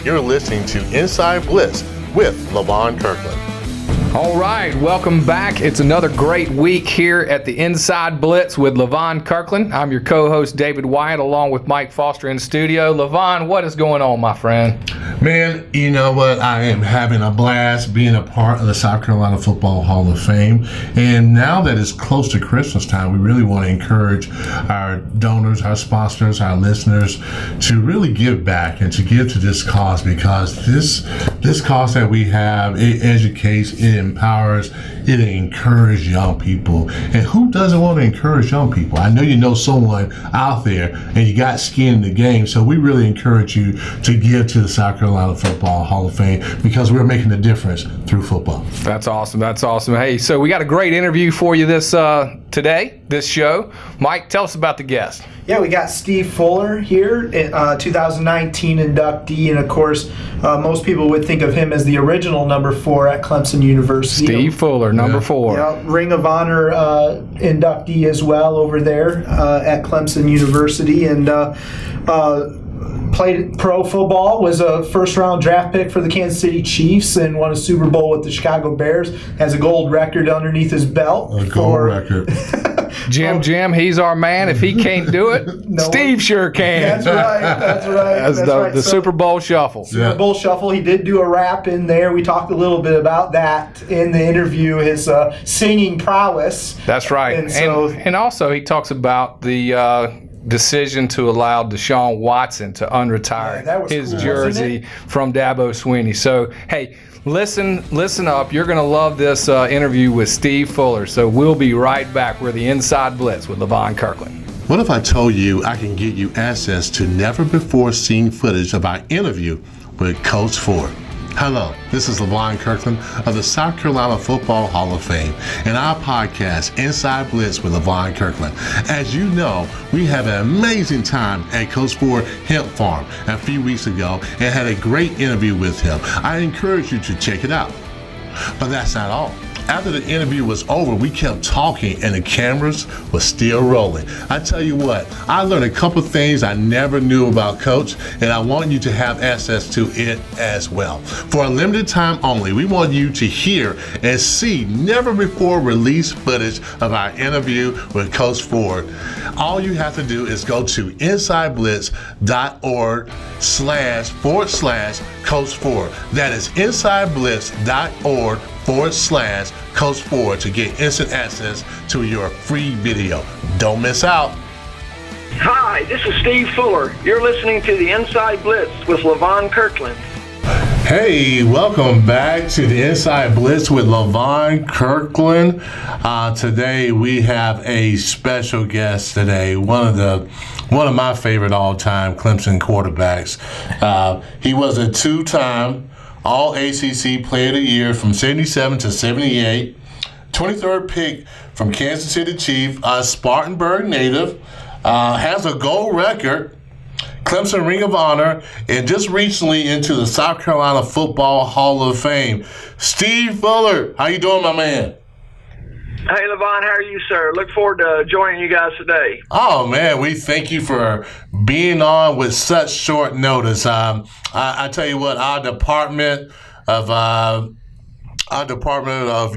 You're listening to Inside Blitz with Levon Kirkland. All right, welcome back. It's another great week here at the Inside Blitz with Levon Kirkland. I'm your co-host, David Wyatt, along with Mike Foster in studio. Levon, what is going on, my friend? Man, you know what? I am having a blast being a part of the South Carolina Football Hall of Fame. And now that it's close to Christmas time, we really want to encourage our donors, our sponsors, our listeners to really give back and to give to this cause, because this cause that we have, it educates, it empowers, it encourages young people. And who doesn't want to encourage young people? I know you know someone out there and you got skin in the game, so we really encourage you to give to the South Carolina Football Hall of Fame, because we're making a difference through football. That's awesome. That's awesome. Hey, so we got a great interview for you this show. Mike, tell us about the guest. Yeah, we got Steve Fuller here, 2019 inductee, and of course, most people would think of him as the original number 4 at Clemson University. Steve Fuller, number 4. Yeah, Ring of Honor inductee as well over there at Clemson University, and played pro football, was a first-round draft pick for the Kansas City Chiefs, and won a Super Bowl with the Chicago Bears. Has a gold record underneath his belt. A gold record. Jim, he's our man. If he can't do it, Steve sure can. That's right. That's right. The Super Bowl Shuffle. Super Bowl Shuffle. He did do a rap in there. We talked a little bit about that in the interview, his singing prowess. That's right. And also he talks about the decision to allow Deshaun Watson to unretire his jersey from Dabo Swinney. So, hey, listen up. You're going to love this interview with Steve Fuller. So we'll be right back. We're the Inside Blitz with Levon Kirkland. What if I told you I can get you access to never-before-seen footage of our interview with Coach Ford? Hello, this is Levon Kirkland of the South Carolina Football Hall of Fame and our podcast, Inside Blitz with Levon Kirkland. As you know, we had an amazing time at Coach Ford Hemp Farm a few weeks ago and had a great interview with him. I encourage you to check it out. But that's not all. After the interview was over, we kept talking and the cameras were still rolling. I tell you what, I learned a couple things I never knew about Coach, and I want you to have access to it as well. For a limited time only, we want you to hear and see never before released footage of our interview with Coach Ford. All you have to do is go to insideblitz.org//Coach Ford. That is insideblitz.org/Coach Ford to get instant access to your free video. Don't miss out. Hi, this is Steve Fuller. You're listening to the Inside Blitz with Levon Kirkland. Hey, welcome back to the Inside Blitz with Levon Kirkland. Today we have a special guest today, one of my favorite all-time Clemson quarterbacks. He was a 2-time All-ACC Player of the Year from 77 to 78, 23rd pick from Kansas City Chief, a Spartanburg native, has a gold record, Clemson Ring of Honor, and just recently into the South Carolina Football Hall of Fame. Steve Fuller, how you doing, my man? Hey, Levon, how are you, sir? Look forward to joining you guys today. Oh, man, we thank you for being on with such short notice. I tell you what, our department of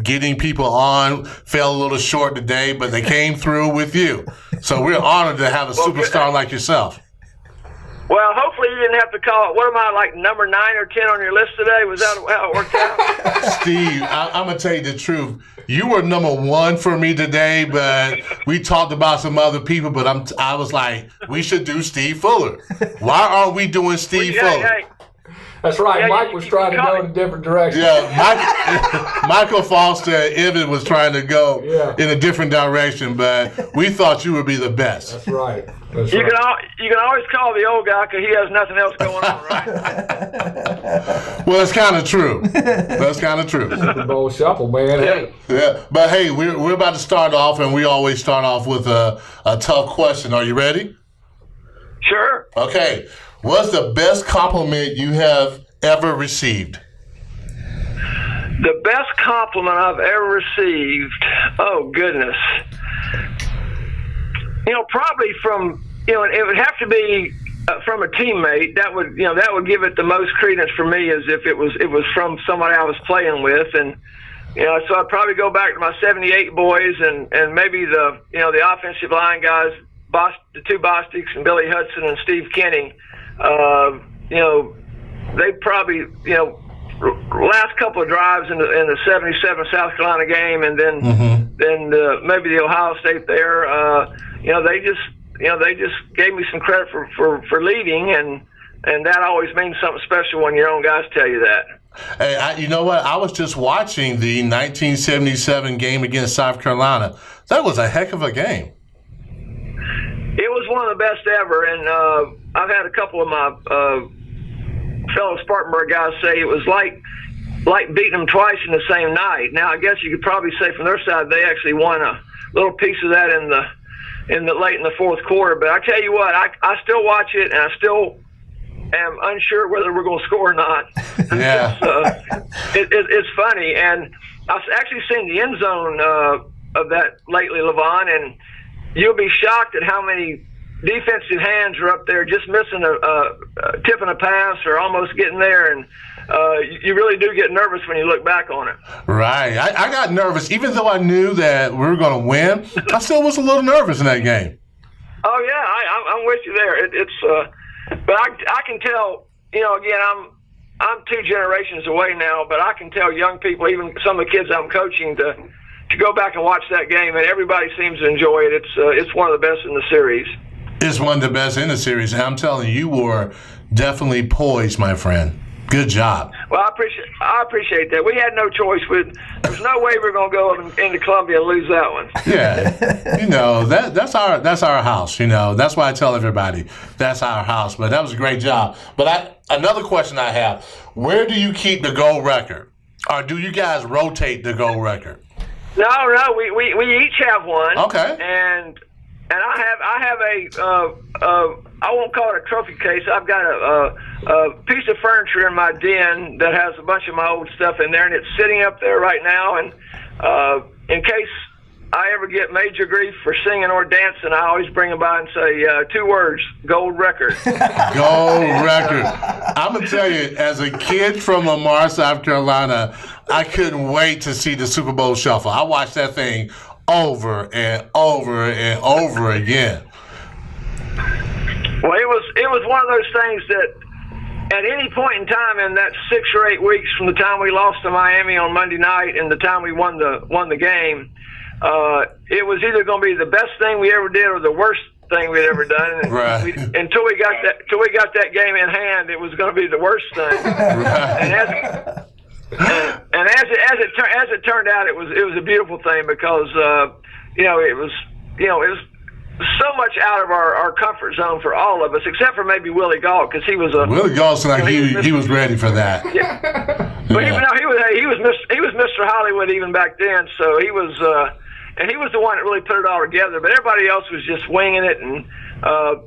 getting people on fell a little short today, but they came through with you. So we're honored to have a superstar like yourself. Well, hopefully you didn't have to call it. What am I, like number 9 or 10 on your list today? Was that how it worked out? Steve, I'm going to tell you the truth. You were number 1 for me today, but we talked about some other people, but I was like, we should do Steve Fuller. Why aren't we doing Steve Fuller? Hey. That's right. Yeah, Mike was trying to go in a different direction. Yeah, Michael Foster and Evan was trying to go in a different direction, but we thought you would be the best. That's right. You can always call the old guy because he has nothing else going on, right? Well, that's kind of true. That's kind of true. Super Bowl Shuffle, man. Hey. Yeah, but hey, we're about to start off, and we always start off with a tough question. Are you ready? Sure. Okay. What's the best compliment you have ever received? The best compliment I've ever received, oh goodness. Probably from, it would have to be from a teammate, that would give it the most credence for me, as if it was from somebody I was playing with. And so I'd probably go back to my '78 boys and maybe the offensive line guys, the two Bostics and Billy Hudson and Steve Kenny. They probably last couple of drives in the '77 South Carolina game, and then maybe the Ohio State there. They just gave me some credit for leading, and that always means something special when your own guys tell you that. Hey, you know what? I was just watching the 1977 game against South Carolina. That was a heck of a game. It was one of the best ever, and I've had a couple of my fellow Spartanburg guys say it was like beating them twice in the same night. Now, I guess you could probably say from their side they actually won a little piece of that in the late in the fourth quarter. But I tell you what, I still watch it, and I still am unsure whether we're going to score or not. Yeah, it's funny, and I've actually seen the end zone of that lately, Levon, and you'll be shocked at how many defensive hands are up there just missing tipping a pass or almost getting there, and you really do get nervous when you look back on it. Right. I got nervous. Even though I knew that we were going to win, I still was a little nervous in that game. Oh, yeah, I'm with you there. But I can tell, again, I'm 2 generations away now, but I can tell young people, even some of the kids I'm coaching, to go back and watch that game, and everybody seems to enjoy it. It's one of the best in the series. It's one of the best in the series, and I'm telling you, you were definitely poised, my friend. Good job. Well, I appreciate that. We had no choice. There's no way we're going to go into Columbia and lose that one. Yeah, that's our house. That's why I tell everybody that's our house. But that was a great job. But another question I have: where do you keep the gold record, or do you guys rotate the gold record? No, we each have one. Okay. And I have a I won't call it a trophy case. I've got a piece of furniture in my den that has a bunch of my old stuff in there, and it's sitting up there right now. And in case I ever get major grief for singing or dancing, I always bring them by and say 2 words: gold record. Gold record. I'm gonna tell you, as a kid from Lamar, South Carolina, I couldn't wait to see the Super Bowl Shuffle. I watched that thing over and over and over again. Well, it was one of those things that at any point in time in that 6 or 8 weeks from the time we lost to Miami on Monday night and the time we won the game, it was either going to be the best thing we ever did or the worst thing we'd ever done. Right. Until we got that game in hand, it was going to be the worst thing. Right. And as it turned out, it was a beautiful thing because it was so much out of our comfort zone for all of us, except for maybe Willie Gault, because he was Willie Gault, like he was ready for that. Yeah, but he was Mr. Hollywood even back then. So he was the one that really put it all together. But everybody else was just winging it, and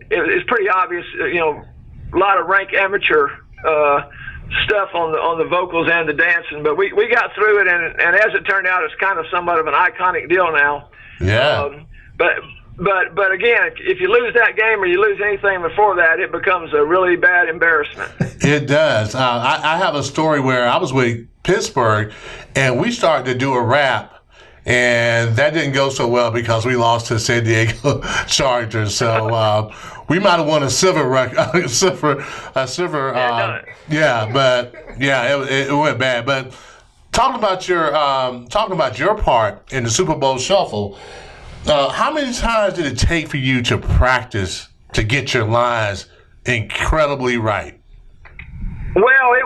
it's pretty obvious. A lot of rank amateur stuff on the vocals and the dancing. But we got through it, and as it turned out, it's kind of somewhat of an iconic deal now. Yeah. But again, if you lose that game or you lose anything before that, it becomes a really bad embarrassment. It does. I have a story where I was with Pittsburgh, and we started to do a rap, and that didn't go so well because we lost to San Diego Chargers. So we might have won a silver record, silver. It went bad. But talking about your part in the Super Bowl Shuffle. How many times did it take for you to practice to get your lines incredibly right? Well, it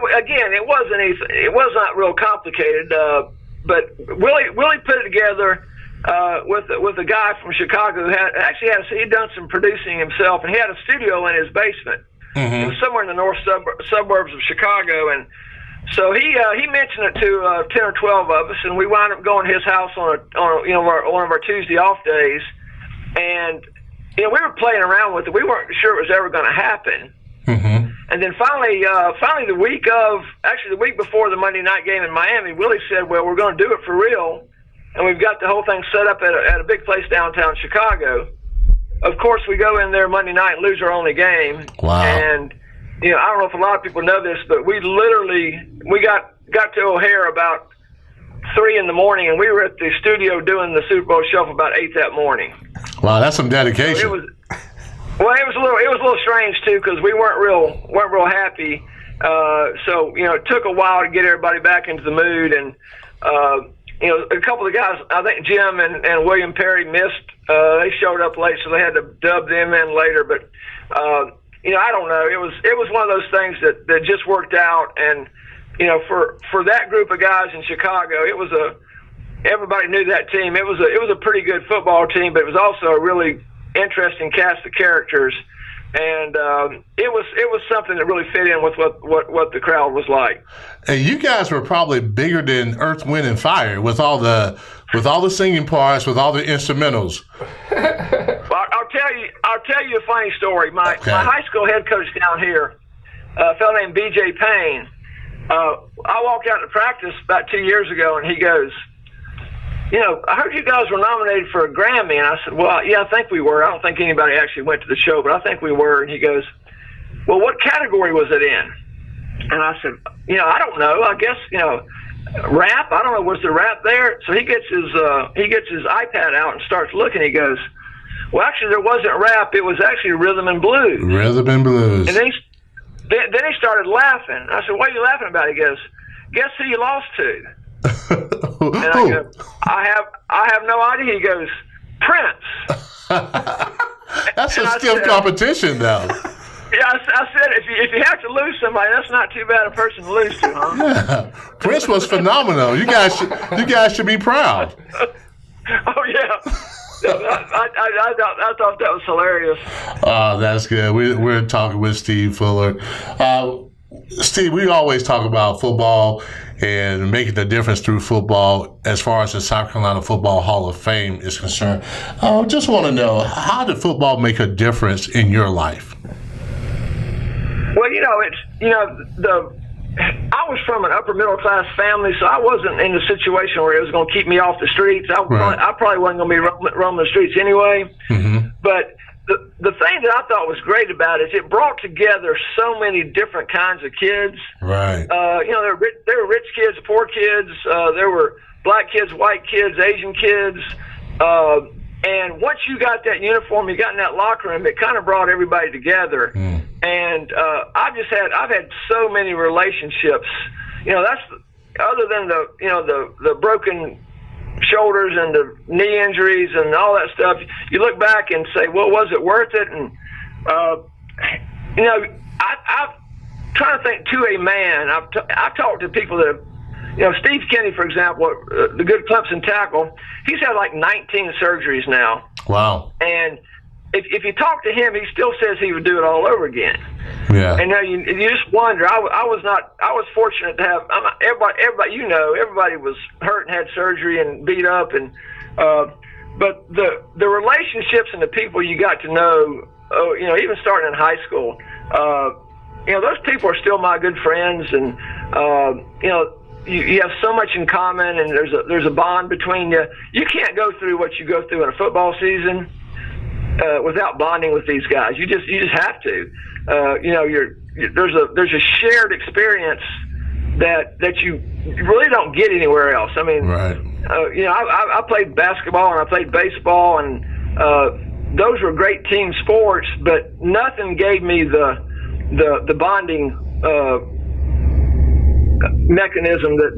was not real complicated, but Willie put it together with a guy from Chicago who he'd done some producing himself, and he had a studio in his basement. Mm-hmm. It was somewhere in the north suburbs of Chicago, and so he mentioned it to 10 or 12 of us, and we wound up going to his house on one of our Tuesday off days, and we were playing around with it. We weren't sure it was ever going to happen. Mm-hmm. And then finally the week before the Monday night game in Miami, Willie said, "Well, we're going to do it for real, and we've got the whole thing set up at a big place downtown Chicago." of course, we go in there Monday night and lose our only game. Wow. And, I don't know if a lot of people know this, but we got to O'Hare about 3 in the morning, and we were at the studio doing the Super Bowl shuffle about 8 that morning. Wow, that's some dedication. So it was a little strange too, because we weren't real happy. So it took a while to get everybody back into the mood, and a couple of guys, I think Jim and William Perry missed. They showed up late, so they had to dub them in later. But I don't know. It was one of those things that just worked out, and for that group of guys in Chicago, everybody knew that team. It was a pretty good football team, but it was also a really interesting cast of characters, and it was something that really fit in with what the crowd was like. And you guys were probably bigger than Earth, Wind, and Fire with all the singing parts, with all the instrumentals. Well, I'll tell you a funny story. My high school head coach down here, a fellow named B.J. Payne. I walked out to practice about 2 years ago, and he goes, I heard you guys were nominated for a Grammy. And I said, well, yeah, I think we were. I don't think anybody actually went to the show, but I think we were. And he goes, well, what category was it in? And I said, I don't know. I guess, rap. I don't know. Was there rap there? So he gets his iPad out and starts looking. He goes, well, actually, there wasn't rap. It was actually rhythm and blues. Rhythm and blues. And then he started laughing. I said, what are you laughing about? He goes, guess who you lost to? And I go, I have no idea. He goes, Prince. That's a stiff competition, though. Yeah, I said, if you have to lose somebody, that's not too bad a person to lose to, huh? Yeah, Prince was phenomenal. You guys should be proud. Oh yeah. I thought that was hilarious. Oh, that's good. We're talking with Steve Fuller. Steve, we always talk about football and making the difference through football as far as the South Carolina Football Hall of Fame is concerned. I just want to know, how did football make a difference in your life? Well, I was from an upper middle class family, so I wasn't in a situation where it was going to keep me off the streets. I probably wasn't going to be roaming the streets anyway. Mm-hmm. But the thing that I thought was great about it is it brought together so many different kinds of kids. Right. There were rich kids, poor kids. There were black kids, white kids, Asian kids. And once you got that uniform, you got in that locker room, it kind of brought everybody together. Mm. And I've had so many relationships. That's other than the broken shoulders and the knee injuries and all that stuff. You look back and say, well, was it worth it? And I'm trying to think to a man. I've talked to people that have, Steve Kenny, for example, the good Clemson tackle, he's had like 19 surgeries now. Wow. And if you talk to him, he still says he would do it all over again. Yeah. And now you just wonder. I was fortunate to have everybody. Everybody was hurt and had surgery and beat up, and but the relationships and the people you got to know, even starting in high school, those people are still my good friends, and you have so much in common, and there's a bond between you. You can't go through what you go through in a football season without bonding with these guys. You just have to. There's a shared experience that you really don't get anywhere else. I mean, right. I played basketball and I played baseball, and those were great team sports, but nothing gave me the bonding mechanism that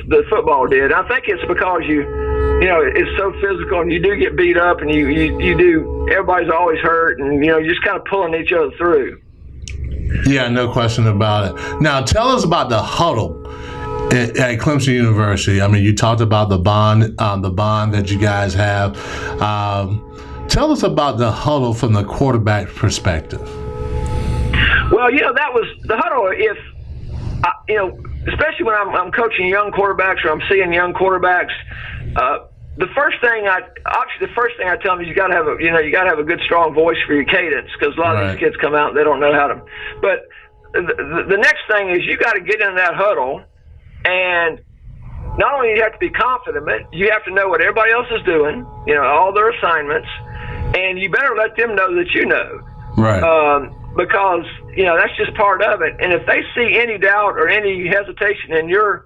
the football did. I think it's because it's so physical, and you do get beat up, and you do. Everybody's always hurt, and you're just kind of pulling each other through. Yeah, no question about it. Now, tell us about the huddle at Clemson University. I mean, you talked about the bond that you guys have. Tell us about the huddle from the quarterback perspective. Well, that was the huddle. If especially when I'm coaching young quarterbacks or I'm seeing young quarterbacks, the first thing I tell them is you got to have a good strong voice for your cadence, because a lot of these kids come out and they don't know how to. But the next thing is you got to get in that huddle, and not only do you have to be confident, but you have to know what everybody else is doing, all their assignments, and you better let them know that you know. Right. Because that's just part of it. And if they see any doubt or any hesitation in your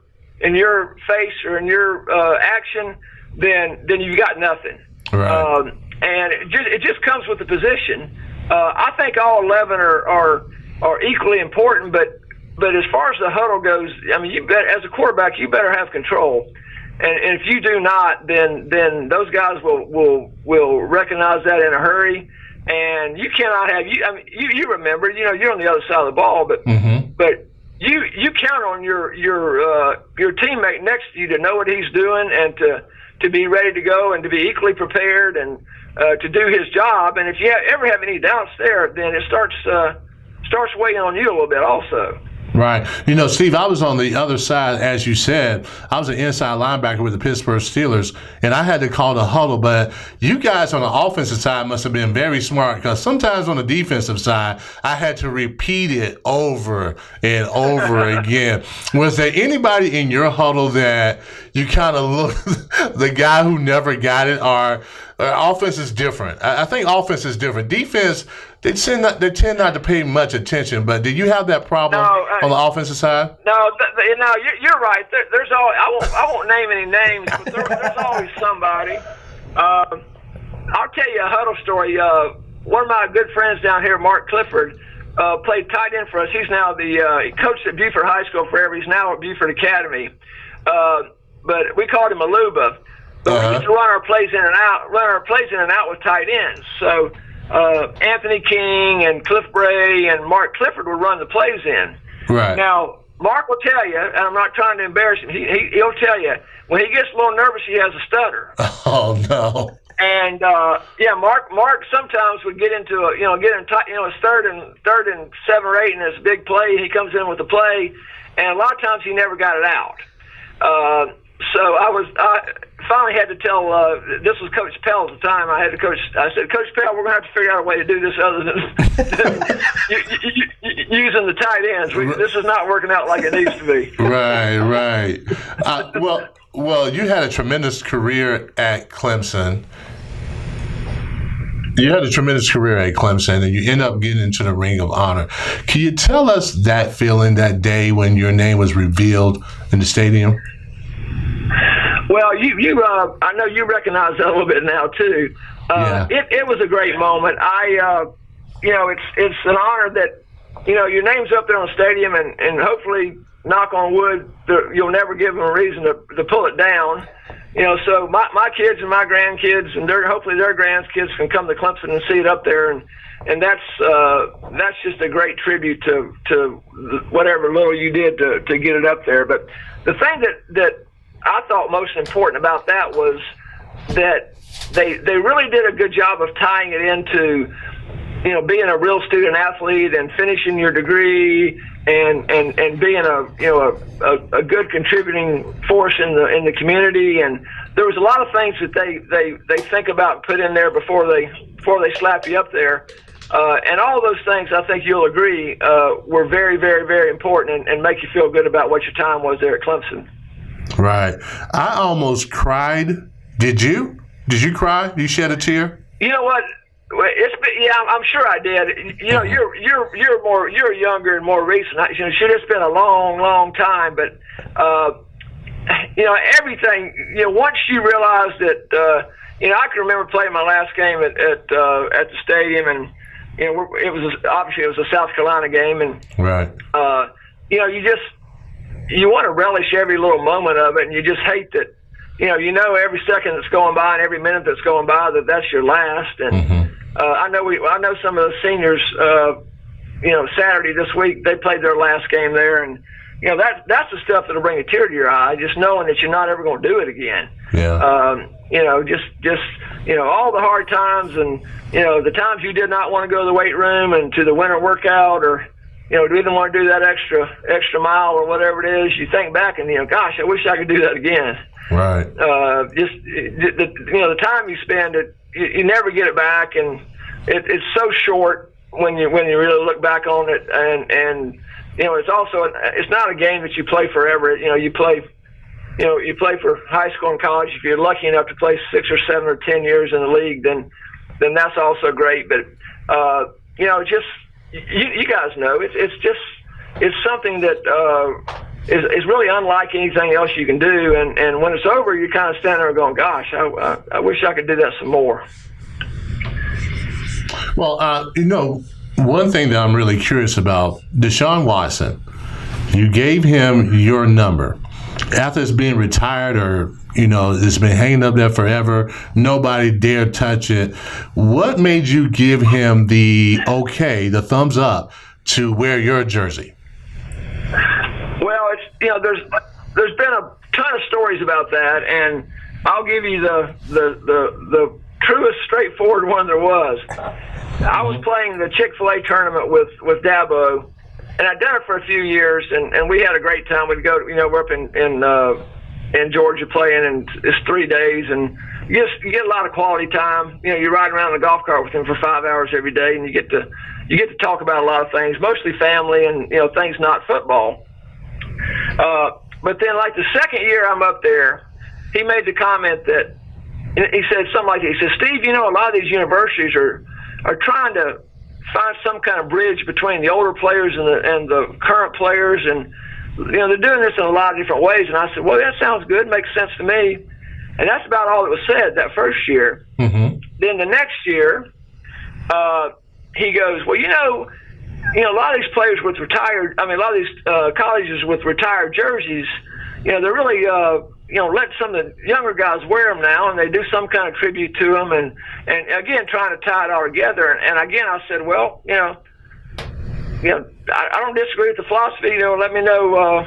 face or in your action, then you got nothing. Right. And it just comes with the position. I think all 11 are equally important, but as far as the huddle goes, I mean, as a quarterback, you better have control. And if you do not, then those guys will recognize that in a hurry. And you cannot have you remember, you're on the other side of the ball, but you count on your teammate next to you to know what he's doing and to be ready to go and to be equally prepared and to do his job. And if you ever have any doubts there, then it starts weighing on you a little bit also. Right. Steve, I was on the other side, as you said. I was an inside linebacker with the Pittsburgh Steelers, and I had to call the huddle. But you guys on the offensive side must have been very smart, because sometimes on the defensive side, I had to repeat it over and over again. Was there anybody in your huddle that you kind of looked, the guy who never got it, or offense is different? I think offense is different. Defense, they tend not to pay much attention. But did you have that problem on the offensive side? No, you're right. There's always, I won't name any names, but there's always somebody. I'll tell you a huddle story. One of my good friends down here, Mark Clifford, played tight end for us. He's now he coached at Buford High School forever. He's now at Buford Academy. But we called him Aluba. But we used to run our plays in and out with tight ends. So Anthony King and Cliff Bray and Mark Clifford would run the plays in. Right. Now, Mark will tell you, and I'm not trying to embarrass him, he'll tell you, when he gets a little nervous, he has a stutter. Oh, no. And, Mark sometimes would get into it's third and 7 or 8 in this big play. He comes in with the play, and a lot of times he never got it out. So I finally had to tell, this was Coach Pell at the time. I said, Coach Pell, we're going to have to figure out a way to do this other than using the tight ends. This is not working out like it needs to be. Right. Well, you had a tremendous career at Clemson. And you end up getting into the Ring of Honor. Can you tell us that feeling that day when your name was revealed in the stadium? Well, I know you recognize that a little bit now too. It was a great moment. It's an honor that, your name's up there on the stadium, and hopefully, knock on wood, you'll never give them a reason to pull it down. So my kids and my grandkids, and hopefully their grandkids can come to Clemson and see it up there, and that's just a great tribute to whatever little you did to get it up there. But the thing that I thought most important about that was that they really did a good job of tying it into, being a real student athlete and finishing your degree and being a good contributing force in the community. And there was a lot of things that they think about and put in there before they slap you up there. And all of those things, I think you'll agree, were very, very, very important and make you feel good about what your time was there at Clemson. Right. I almost cried. Did you? Did you cry? Did you shed a tear? You know what? I'm sure I did. You're younger and more recent. It's been a long, long time, but everything. Once you realize that, I can remember playing my last game at the stadium, and it was a South Carolina game, and right. You want to relish every little moment of it, and you just hate that, every second that's going by and every minute that's going by that's your last. And I know some of the seniors, Saturday this week they played their last game there, and that's the stuff that'll bring a tear to your eye, just knowing that you're not ever going to do it again. Yeah. Just all the hard times and the times you did not want to go to the weight room and to the winter workout, or didn't want to do that extra mile or whatever it is. You think back and gosh, I wish I could do that again. Right. The time you spend it, you never get it back, and it's so short when you really look back on it. And it's also it's not a game that you play forever. You play for high school and college. If you're lucky enough to play 6 or 7 or 10 years in the league, then then that's also great. But just you guys know it's something that is really unlike anything else you can do. And when it's over, you're kind of standing there going, "Gosh, I wish I could do that some more." Well, one thing that I'm really curious about, Deshaun Watson, you gave him your number. After it's being retired or, it's been hanging up there forever, nobody dare touch it. What made you give him the thumbs up to wear your jersey? Well, there's been a ton of stories about that, and I'll give you the truest, straightforward one there was. I was playing the Chick-fil-A tournament with Dabo, and I'd done it for a few years, and we had a great time. We'd go, we're up in Georgia playing, and it's 3 days, and you get a lot of quality time. You ride around in a golf cart with him for 5 hours every day, and you get to talk about a lot of things, mostly family and things not football. But then, like the second year I'm up there, he made the comment that he said something like this. He said, "Steve, a lot of these universities are trying to find some kind of bridge between the older players and the current players, and they're doing this in a lot of different ways." And I said, "Well, that sounds good, makes sense to me." And that's about all that was said that first year. Mm-hmm. Then the next year, he goes, "Well, a lot of these players with a lot of these colleges with retired jerseys, they're really let some of the younger guys wear them now, and they do some kind of tribute to them, and again trying to tie it all together." And again, I said, "Well, I don't disagree with the philosophy. Let me know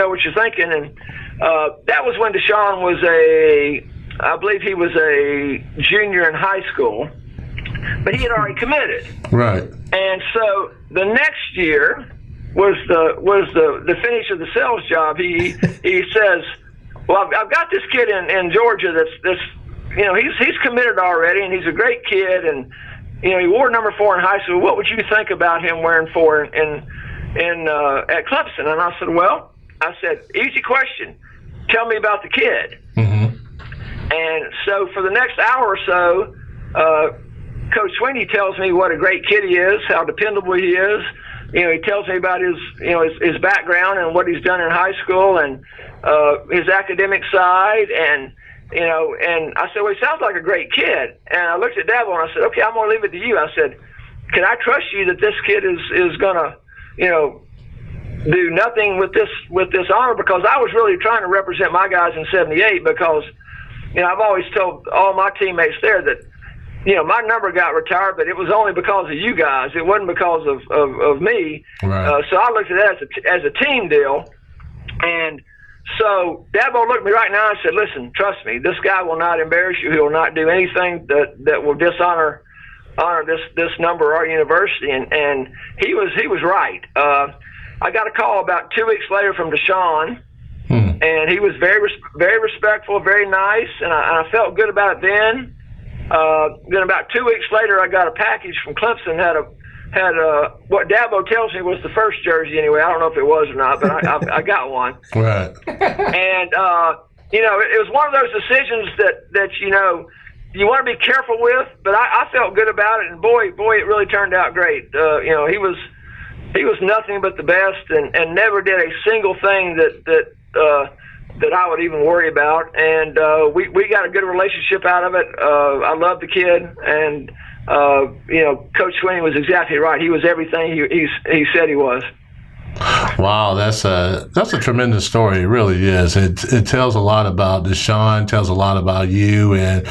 what you're thinking." And that was when Deshaun was I believe he was a junior in high school, but he had already committed. Right. And so the next year was the finish of the sales job. He says, "Well, I've got this kid in Georgia that's he's committed already, and he's a great kid, and he wore number 4 in high school. What would you think about him wearing 4 at Clemson?" And I said, "Easy question. Tell me about the kid." Mm-hmm. And so for the next hour or so, Coach Sweeney tells me what a great kid he is, how dependable he is. He tells me about his background and what he's done in high school and his academic side, and I said, "Well, he sounds like a great kid." And I looked at Dabo and I said, "Okay, I'm going to leave it to you." I said, "Can I trust you that this kid is going to, do nothing with this honor?" Because I was really trying to represent my guys in '78, because I've always told all my teammates there that my number got retired, but it was only because of you guys. It wasn't because of me. Right. So I looked at that as a team deal. And so Dabo looked at me right now and said, "Listen, trust me, this guy will not embarrass you. He will not do anything that will dishonor this number or our university." And he was right. I got a call about 2 weeks later from Deshaun, and he was very respectful, very nice, and I felt good about it then. Then about 2 weeks later, I got a package from Clemson, had what Dabo tells me was the first jersey anyway. I don't know if it was or not, but I got one. Right. And it was one of those decisions that you want to be careful with, but I felt good about it, and boy, it really turned out great. He was nothing but the best, and never did a single thing that I would even worry about, and we got a good relationship out of it. I love the kid, and Coach Sweeney was exactly right. He was everything he said he was. Wow, that's a tremendous story. It really is. It tells a lot about Deshaun, tells a lot about you, and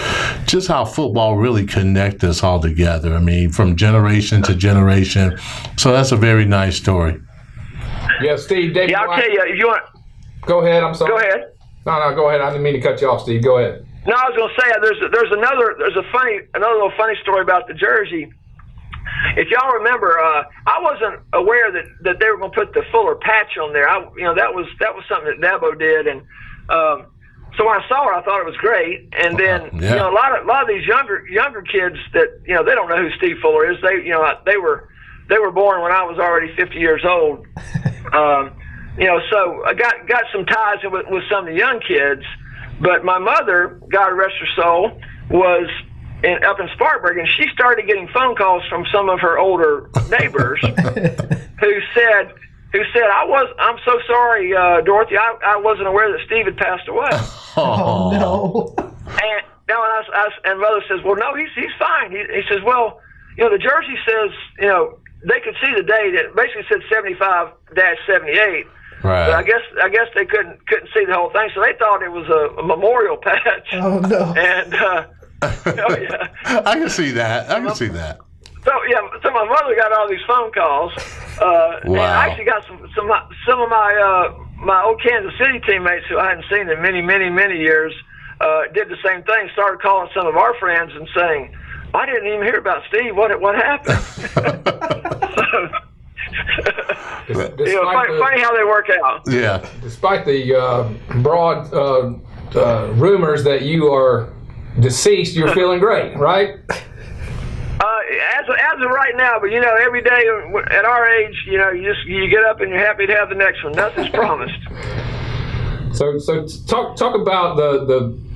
just how football really connects us all together. I mean, from generation to generation. So that's a very nice story. Yeah, Steve. David I'll tell you, if you want. Go ahead. I'm sorry. Go ahead. No, go ahead. I didn't mean to cut you off, Steve. Go ahead. No, I was going to say there's another little funny story about the jersey. If y'all remember, I wasn't aware that they were going to put the Fuller patch on there. That was something that Dabo did, and so when I saw it, I thought it was great. And then a lot of these younger kids that they don't know who Steve Fuller is. They were born when I was already 50 years old. So I got some ties with some of the young kids, but my mother, God rest her soul, was up in Spartanburg, and she started getting phone calls from some of her older neighbors who said, I'm so sorry, Dorothy, I wasn't aware that Steve had passed away. Oh no. And now, and Mother says, well, no, he's fine. He says, well, the jersey says, they could see the date. It basically said 75-78. Right. But I guess they couldn't see the whole thing, so they thought it was a memorial patch. Oh no. And oh yeah. I can see that. So my mother got all these phone calls. Wow. And I actually got some of my old Kansas City teammates who I hadn't seen in many, many, many years did the same thing. Started calling some of our friends and saying, "I didn't even hear about Steve. What happened?" Funny how they work out. Yeah. Despite the broad rumors that you are deceased, you're feeling great, right? As of right now, but every day at our age, you get up and you're happy to have the next one. Nothing's promised. So talk about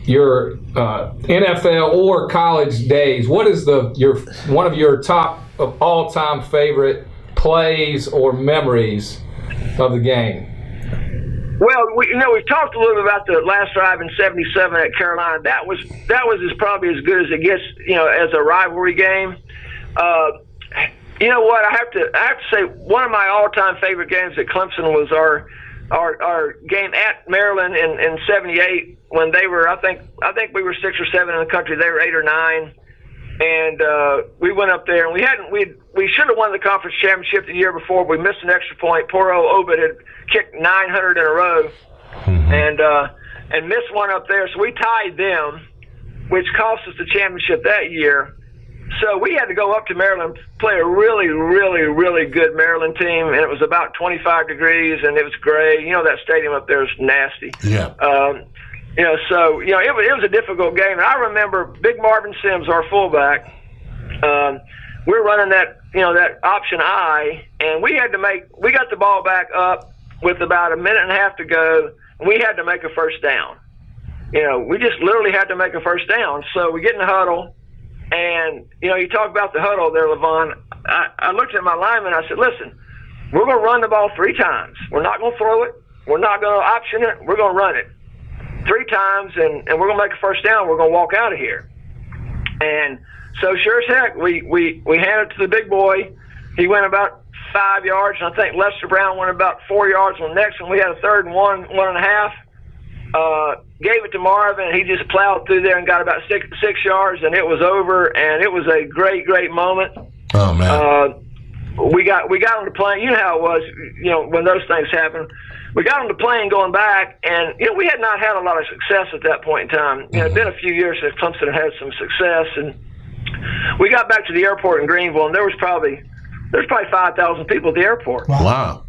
your NFL or college days. What is one of your top of all-time favorite plays or memories of the game? Well, we've talked a little bit about the last drive in '77 at Carolina. That was probably as good as it gets, as a rivalry game. You know what? I have to say one of my all-time favorite games at Clemson was our game at Maryland in '78 when they were, I think we were 6 or 7 in the country. They were 8 or 9. And we went up there, and we should have won the conference championship the year before. We missed an extra point. Poor old Obed had kicked 900 in a row, and missed one up there. So we tied them, which cost us the championship that year. So we had to go up to Maryland, play a really, really, really good Maryland team, and it was about 25 degrees, and it was gray. That stadium up there is nasty. Yeah. So it was a difficult game, and I remember Big Marvin Sims, our fullback. We were running that option I, and we got the ball back up with about a minute and a half to go, and we had to make a first down. We just literally had to make a first down. So we get in the huddle, and you talk about the huddle there, Levon. I looked at my lineman. I said, "Listen, we're going to run the ball 3 times. We're not going to throw it. We're not going to option it. We're going to run it 3 times, and we're going to make a first down. We're going to walk out of here." And so sure as heck, we handed it to the big boy. He went about 5 yards, and I think Lester Brown went about 4 yards on the next one. We had a 3rd and 1.5. Gave it to Marvin, and he just plowed through there and got about 6 yards, and it was over, and it was a great, great moment. Oh, man. We got on the plane. You know how it was, when those things happen. We got on the plane going back, and we had not had a lot of success at that point in time. It'd been a few years since Clemson had some success, and we got back to the airport in Greenville, and there's probably 5,000 people at the airport. Wow.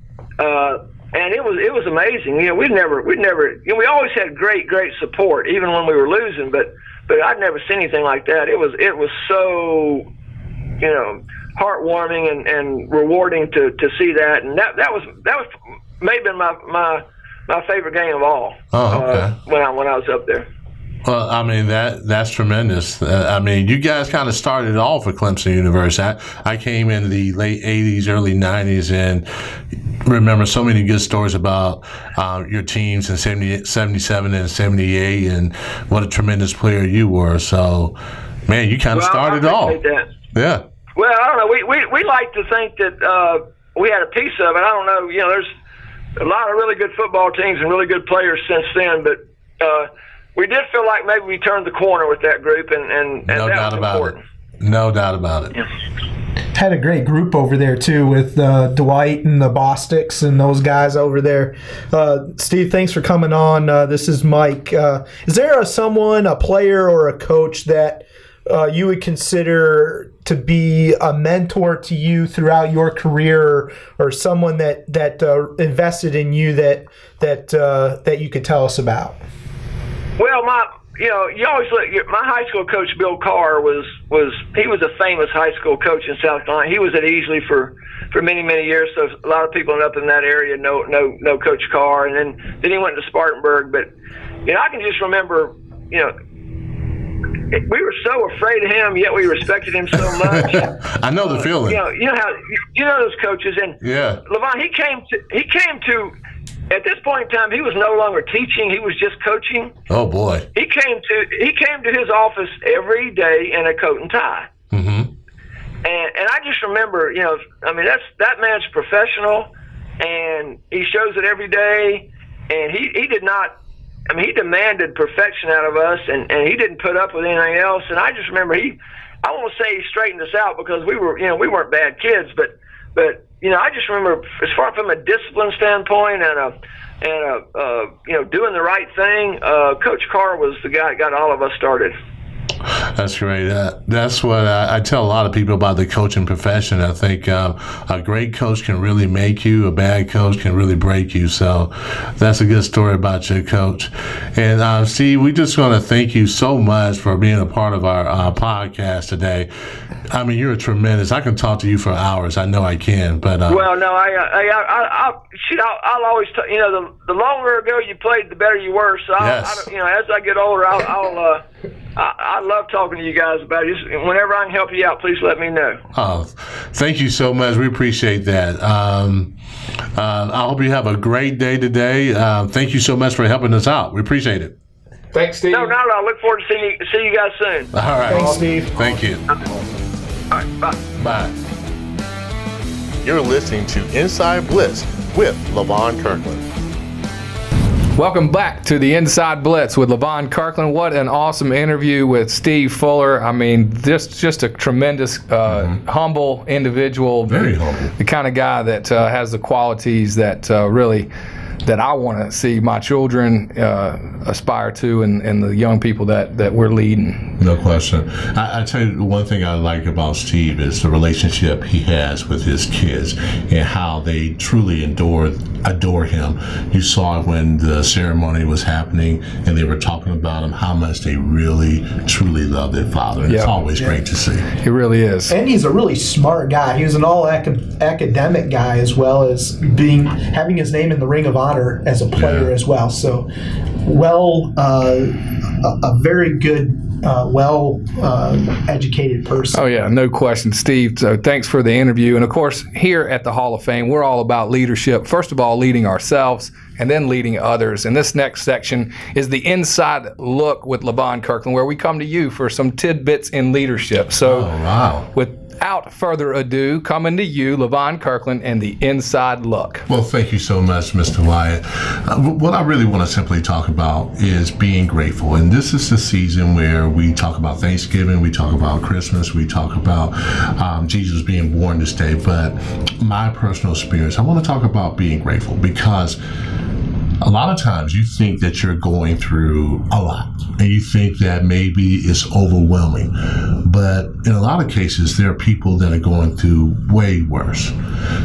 And it was amazing. We always had great support, even when we were losing. But I'd never seen anything like that. It was so, heartwarming and rewarding to see that. And that was maybe my favorite game of all. Oh, okay. When I was up there. Well, I mean, that's tremendous. You guys kind of started off at Clemson University. I came in the late 80s, early 90s, and remember so many good stories about your teams in 77 and 78 and what a tremendous player you were. So, man, you kind of started off. That. Yeah. Well, I don't know. We like to think that we had a piece of it. I don't know. There's a lot of really good football teams and really good players since then, but we did feel like maybe we turned the corner with that group, and no that doubt was about important. it. No doubt about it. Yeah. Had a great group over there too with Dwight and the Bostics and those guys over there. Steve, thanks for coming on. This is Mike. Is there a player or a coach that you would consider to be a mentor to you throughout your career, or someone that invested in you that you could tell us about? Well, you always look. My high school coach, Bill Carr, was a famous high school coach in South Carolina. He was at Easley for many, many years, so a lot of people up in that area know Coach Carr. And then he went to Spartanburg. But I can just remember, we were so afraid of him, yet we respected him so much. I know the feeling. You know those coaches, and yeah. Levon, he came to. At this point in time, he was no longer teaching; he was just coaching. Oh boy! He came to his office every day in a coat and tie. Mm-hmm. And I just remember, that man's professional, and he shows it every day. And he did not. He demanded perfection out of us, and he didn't put up with anything else. And I just remember I won't say he straightened us out because we weren't bad kids, but I just remember as far from a discipline standpoint and doing the right thing, Coach Carr was the guy that got all of us started. That's great. That's what I tell a lot of people about the coaching profession. I think a great coach can really make you. A bad coach can really break you. So that's a good story about your coach. And Steve, we just want to thank you so much for being a part of our podcast today. You're a tremendous. I can talk to you for hours. I know I can. But well, no, I'll always the longer ago you played, the better you were. So yes. As I get older, I love talking to you guys about it. Just whenever I can help you out, please let me know. Oh, thank you so much. We appreciate that. I hope you have a great day today. Thank you so much for helping us out. We appreciate it. Thanks, Steve. No, not at all. Look forward to seeing you guys soon. All right. Thanks, Steve. Thank you. All right, bye. Bye. You're listening to Inside Blitz with Levon Kirkland. Welcome back to the Inside Blitz with Levon Kirkland. What an awesome interview with Steve Fuller. Just a tremendous, humble individual. Very humble. The kind of guy that has the qualities that that I want to see my children aspire to, and the young people that we're leading. No question. I tell you, one thing I like about Steve is the relationship he has with his kids and how they truly adore him. You saw it when the ceremony was happening and they were talking about him, how much they really, truly love their father. And It's always great to see. It really is. And he's a really smart guy. He was an all-academic guy as well as having his name in the Ring of Honor as a player as well. So, a very good, educated person. Oh, yeah, no question, Steve. So thanks for the interview. And, of course, here at the Hall of Fame, we're all about leadership. First of all, leading ourselves and then leading others. And this next section is the Inside Look with Levon Kirkland, where we come to you for some tidbits in leadership. So without further ado, coming to you, Levon Kirkland and the Inside Look. Well, thank you so much, Mr. Wyatt. What I really want to simply talk about is being grateful. And this is the season where we talk about Thanksgiving, we talk about Christmas, we talk about Jesus being born this day. But my personal experience, I want to talk about being grateful because a lot of times you think that you're going through a lot and you think that maybe it's overwhelming. But in a lot of cases, there are people that are going through way worse.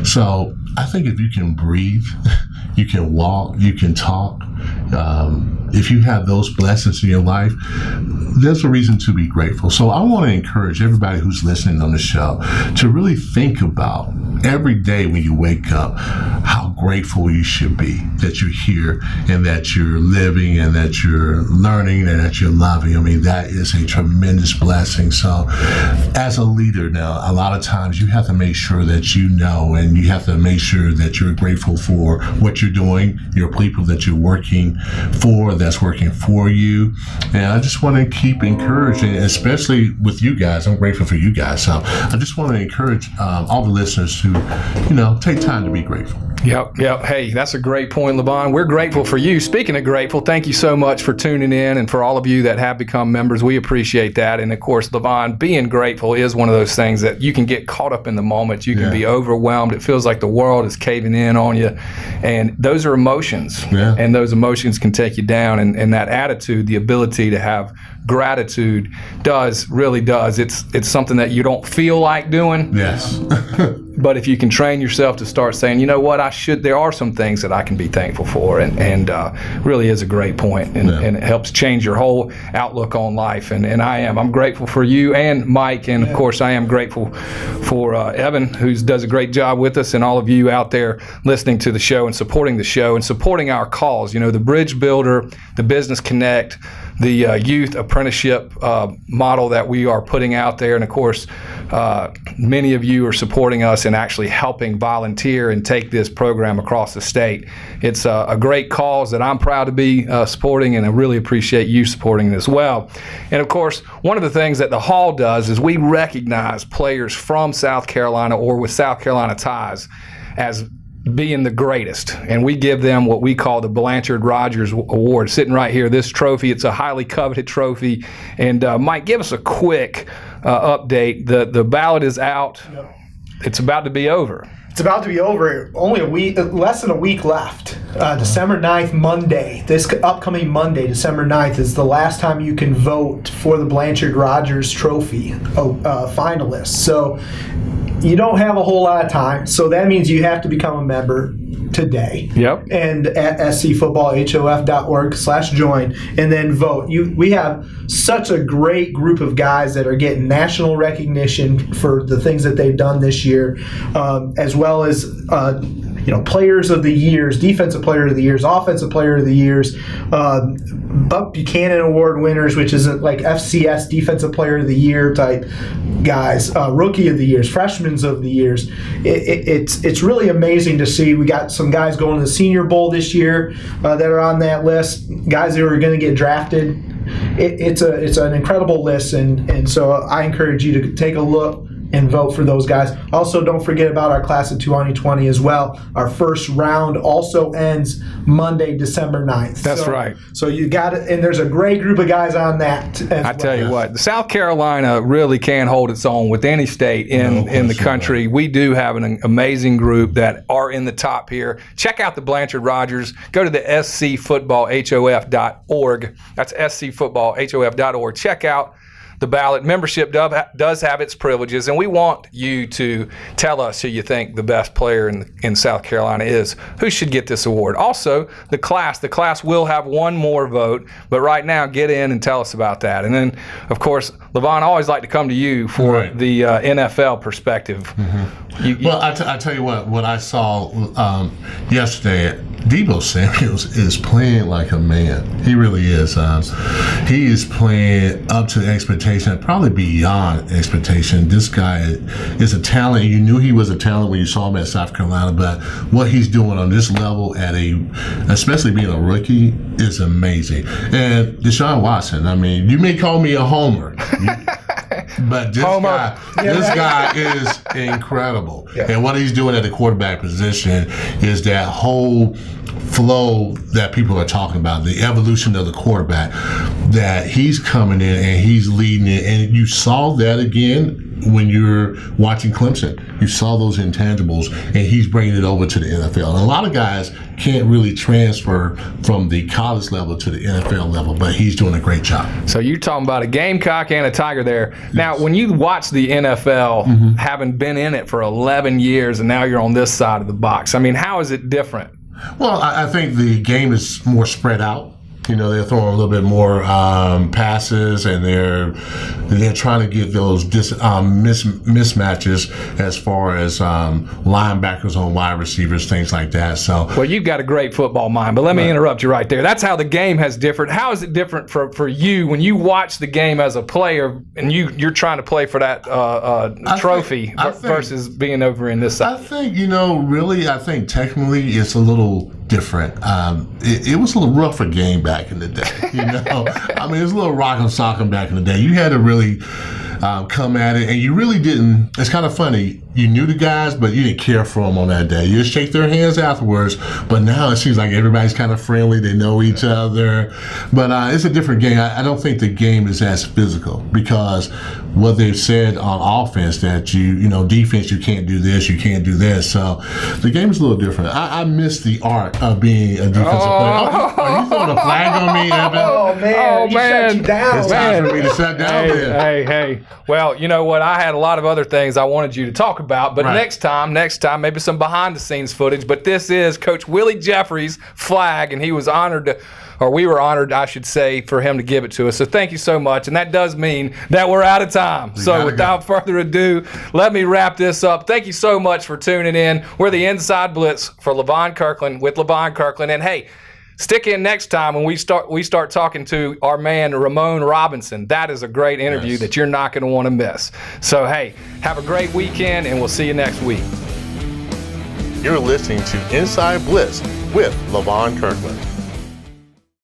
So I think if you can breathe, you can walk, you can talk, if you have those blessings in your life, there's a reason to be grateful. So I want to encourage everybody who's listening on the show to really think about every day when you wake up how grateful you should be that you're here and that you're living and that you're learning and that you're loving. That is a tremendous blessing. So as a leader now, a lot of times you have to make sure that you know, and you have to make sure that you're grateful for what you're doing, your people that you're working for, that's working for you. And I just want to keep encouraging, especially with you guys. I'm grateful for you guys. So I just want to encourage all the listeners to, take time to be grateful. Yep. Hey, that's a great point, Levon. We're grateful for you. Speaking of grateful, thank you so much for tuning in, and for all of you that have become members. We appreciate that. And of course, Levon, being grateful is one of those things that you can get caught up in the moment. You can be overwhelmed. It feels like the world is caving in on you. And those are emotions. Yeah. And those emotions can take you down. And that attitude, the ability to have gratitude really does. It's something that you don't feel like doing. Yes. But if you can train yourself to start saying, you know what, there are some things that I can be thankful for, and really is a great point, and it helps change your whole outlook on life. And I'm grateful for you and Mike, and of course I am grateful for Evan, who does a great job with us, and all of you out there listening to the show and supporting the show and supporting our cause. You know, the Bridge Builder, the Business Connect, the youth apprenticeship model that we are putting out there, and of course many of you are supporting us and actually helping volunteer and take this program across the state. It's a great cause that I'm proud to be supporting, and I really appreciate you supporting it as well. And of course, one of the things that the Hall does is we recognize players from South Carolina or with South Carolina ties as being the greatest, and we give them what we call the Blanchard-Rogers Award. Sitting right here, this trophy, it's a highly coveted trophy. And Mike, give us a quick update. The ballot is out. Yep. It's about to be over. It's about to be over. Only a week, less than a week left. December 9th, Monday. This upcoming Monday, December 9th, is the last time you can vote for the Blanchard-Rogers Trophy finalists. So you don't have a whole lot of time. So that means you have to become a member today. Yep. And at scfootballhof.org/join, and then vote. We have such a great group of guys that are getting national recognition for the things that they've done this year, as well as players of the years, defensive player of the years, offensive player of the years, Buck Buchanan Award winners, which is like FCS defensive player of the year type guys, rookie of the years, freshmen of the years. It's really amazing to see. We got some guys going to the Senior Bowl this year that are on that list, guys who are going to get drafted. It's an incredible list, and so I encourage you to take a look and vote for those guys. Also, don't forget about our class of 2020 as well. Our first round also ends Monday, December 9th. That's right. So you got it, and there's a great group of guys on that as I tell you what, South Carolina really can hold its own with any state in the country. We do have an amazing group that are in the top here. Check out the Blanchard-Rogers. Go to the scfootballhof.org. That's scfootballhof.org. Check out the ballot. Membership does have its privileges, and we want you to tell us who you think the best player in South Carolina is, who should get this award. Also, the class will have one more vote, but right now, get in and tell us about that. And then, of course, Levon, I always like to come to you for the NFL perspective. Mm-hmm. I tell you what I saw yesterday, Deebo Samuels is playing like a man. He really is. He is playing up to expectation, probably beyond expectation. This guy is a talent. You knew he was a talent when you saw him at South Carolina, but what he's doing on this level especially being a rookie, is amazing. And Deshaun Watson, I mean, you may call me a homer, but this guy is incredible. Yeah. And what he's doing at the quarterback position is that whole flow that people are talking about, the evolution of the quarterback, that he's coming in and he's leading it. And you saw that again when you're watching Clemson. You saw those intangibles, and he's bringing it over to the NFL. And a lot of guys can't really transfer from the college level to the NFL level, but he's doing a great job. So you're talking about a Gamecock and a Tiger there. Yes. Now, when you watch the NFL, having been in it for 11 years, and now you're on this side of the box, I mean, how is it different? Well, I think the game is more spread out. You know, they're throwing a little bit more passes, and they're trying to get those mismatches as far as linebackers on wide receivers, things like that. So, well, you've got a great football mind, but let me interrupt you right there. That's how the game has different. How is it different for you when you watch the game as a player and you're trying to play for that trophy versus being over in this side? I think, I think technically it's a little different. It was a little rougher game back in the day. I mean, it was a little rock and sock back in the day. You had to really come at it, and you really didn't. It's kind of funny. You knew the guys, but you didn't care for them on that day. You just shake their hands afterwards. But now it seems like everybody's kind of friendly. They know each other. But it's a different game. I don't think the game is as physical, because what they've said on offense that defense, you can't do this, you can't do this. So the game is a little different. I miss the art of being a defensive player. Are you throwing a flag on me, Evan? Oh, man. He shut you down. It's time for me to shut down. Hey. Well, you know what? I had a lot of other things I wanted you to talk about, but next time, maybe some behind-the-scenes footage. But this is Coach Willie Jeffries' flag, and he was honored, or we were honored, I should say, for him to give it to us. So thank you so much, and that does mean that we're out of time. So without further ado, let me wrap this up. Thank you so much for tuning in. We're the Inside Blitz for Levon Kirkland with Levon Kirkland, and hey, stick in next time when we start talking to our man Ramon Robinson. That is a great interview that you're not going to want to miss. So hey, have a great weekend, and we'll see you next week. You're listening to Inside Blitz with Levon Kirkland.